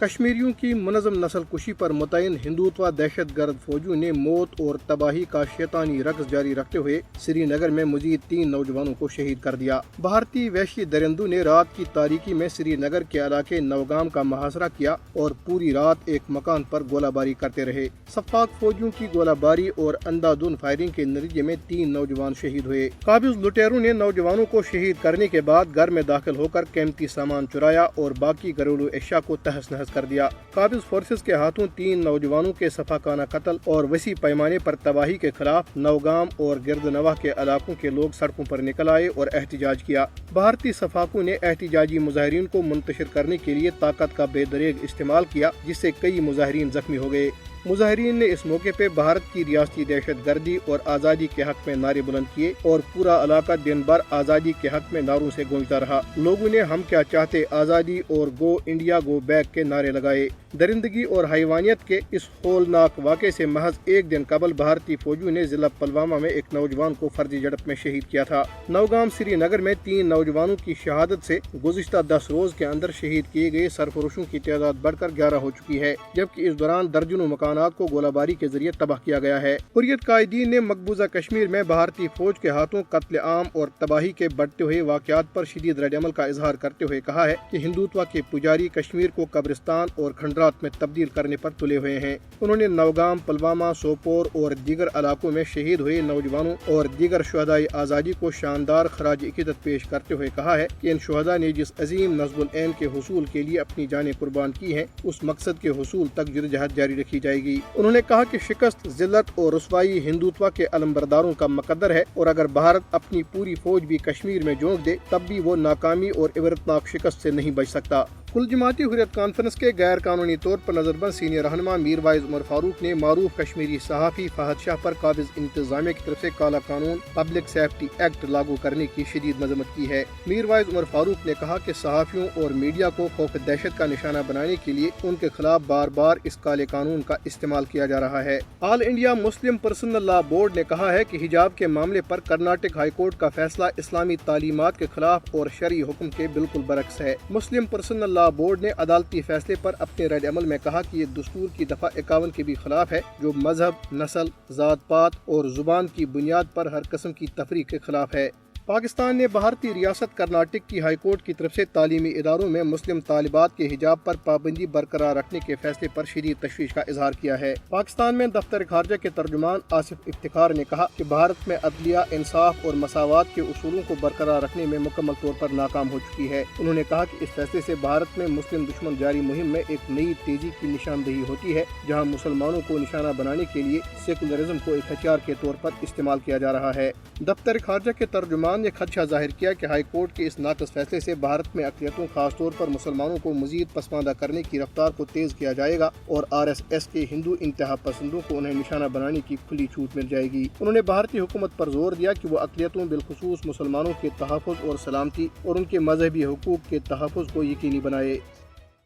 کشمیریوں کی منظم نسل کشی پر متعین ہندوتوا دہشت گرد فوجیوں نے موت اور تباہی کا شیطانی رقص جاری رکھتے ہوئے سری نگر میں مزید 3 نوجوانوں کو شہید کر دیا۔ بھارتی وحشی درندوں نے رات کی تاریکی میں سری نگر کے علاقے نوگام کا محاصرہ کیا اور پوری رات ایک مکان پر گولہ باری کرتے رہے۔ سفاک فوجیوں کی گولہ باری اور اندھادھند فائرنگ کے نتیجے میں 3 نوجوان شہید ہوئے۔ قابض لٹیروں نے نوجوانوں کو شہید کرنے کے بعد گھر میں داخل ہو کر قیمتی سامان چرایا اور باقی گھریلو اشیاء کو تہس نہس کر دیا۔ قابض فورسز کے ہاتھوں 3 نوجوانوں کے سفاکانہ قتل اور وسیع پیمانے پر تباہی کے خلاف نوگام اور گرد نواح کے علاقوں کے لوگ سڑکوں پر نکل آئے اور احتجاج کیا۔ بھارتی سفاکوں نے احتجاجی مظاہرین کو منتشر کرنے کے لیے طاقت کا بے دریغ استعمال کیا، جس سے کئی مظاہرین زخمی ہو گئے۔ مظاہرین نے اس موقع پہ بھارت کی ریاستی دہشت گردی اور آزادی کے حق میں نعرے بلند کیے اور پورا علاقہ دن بھر آزادی کے حق میں نعروں سے گونجتا رہا۔ لوگوں نے ہم کیا چاہتے آزادی اور گو انڈیا گو بیک کے نعرے لگائے۔ درندگی اور حیوانیت کے اس ہولناک واقعے سے محض ایک دن قبل بھارتی فوجیوں نے ضلع پلوامہ میں ایک نوجوان کو فرضی جھڑپ میں شہید کیا تھا۔ نوگام سری نگر میں 3 نوجوانوں کی شہادت سے گزشتہ 10 روز کے اندر شہید کیے گئے سرفروشوں کی تعداد بڑھ کر 11 ہو چکی ہے، جبکہ اس دوران درجنوں مکانات کو گولہ باری کے ذریعے تباہ کیا گیا ہے۔ حریت قائدین نے مقبوضہ کشمیر میں بھارتی فوج کے ہاتھوں قتل عام اور تباہی کے بڑھتے ہوئے واقعات پر شدید رد عمل کا اظہار کرتے ہوئے کہا ہے کہ ہندوتوا کے پجاری کشمیر کو قبرستان اور کھنڈرات میں تبدیل کرنے پر تلے ہوئے ہیں۔ انہوں نے نوگام، پلوامہ، سوپور اور دیگر علاقوں میں شہید ہوئے نوجوانوں اور دیگر شہدائے آزادی کو شاندار خراج عقیدت پیش کرتے ہوئے کہا ہے کہ ان شہداء نے جس عظیم نصب العین کے حصول کے لیے اپنی جانیں قربان کی ہیں، اس مقصد کے حصول تک جدوجہد جاری رکھی جائے گی۔ انہوں نے کہا کہ شکست، ذلت اور رسوائی ہندوتوا کے علمبرداروں کا مقدر ہے اور اگر بھارت اپنی پوری فوج بھی کشمیر میں جھونک دے تب بھی وہ ناکامی اور عبرتناک شکست سے نہیں بچ سکتا۔ کل جماعتی حریت کانفرنس کے غیر قانونی طور پر نظر بند سینئر رہنما میر وائز عمر فاروق نے معروف کشمیری صحافی فہد شاہ پر قابض انتظامیہ کی طرف سے کالا قانون پبلک سیفٹی ایکٹ لاگو کرنے کی شدید مذمت کی ہے۔ میر وائز عمر فاروق نے کہا کہ صحافیوں اور میڈیا کو خوف دہشت کا نشانہ بنانے کے لیے ان کے خلاف بار بار اس کالے قانون کا استعمال کیا جا رہا ہے۔ آل انڈیا مسلم پرسنل لا بورڈ نے کہا ہے کہ حجاب کے معاملے پر کرناٹک ہائی کورٹ کا فیصلہ اسلامی تعلیمات کے خلاف اور شرعی حکم کے بالکل برعکس ہے۔ مسلم پرسنل لا بورڈ نے عدالتی فیصلے پر اپنے رد عمل میں کہا کہ یہ دستور کی دفعہ 51 کے بھی خلاف ہے، جو مذہب، نسل، ذات پات اور زبان کی بنیاد پر ہر قسم کی تفریق کے خلاف ہے۔ پاکستان نے بھارتی ریاست کرناٹک کی ہائی کورٹ کی طرف سے تعلیمی اداروں میں مسلم طالبات کے حجاب پر پابندی برقرار رکھنے کے فیصلے پر شدید تشویش کا اظہار کیا ہے۔ پاکستان میں دفتر خارجہ کے ترجمان آصف افتخار نے کہا کہ بھارت میں عدلیہ، انصاف اور مساوات کے اصولوں کو برقرار رکھنے میں مکمل طور پر ناکام ہو چکی ہے۔ انہوں نے کہا کہ اس فیصلے سے بھارت میں مسلم دشمن جاری مہم میں ایک نئی تیزی کی نشاندہی ہوتی ہے، جہاں مسلمانوں کو نشانہ بنانے کے لیے سیکولرزم کو ایک ہتھیار کے طور پر استعمال کیا جا رہا ہے۔ دفتر خارجہ کے ترجمان نے خدشہ ظاہر کیا کہ ہائی کورٹ کے اس ناقص فیصلے سے بھارت میں اقلیتوں، خاص طور پر مسلمانوں کو مزید پسماندہ کرنے کی رفتار کو تیز کیا جائے گا اور RSS کے ہندو انتہا پسندوں کو انہیں نشانہ بنانے کی کھلی چھوٹ مل جائے گی۔ انہوں نے بھارتی حکومت پر زور دیا کہ وہ اقلیتوں، بالخصوص مسلمانوں کے تحفظ اور سلامتی اور ان کے مذہبی حقوق کے تحفظ کو یقینی بنائے۔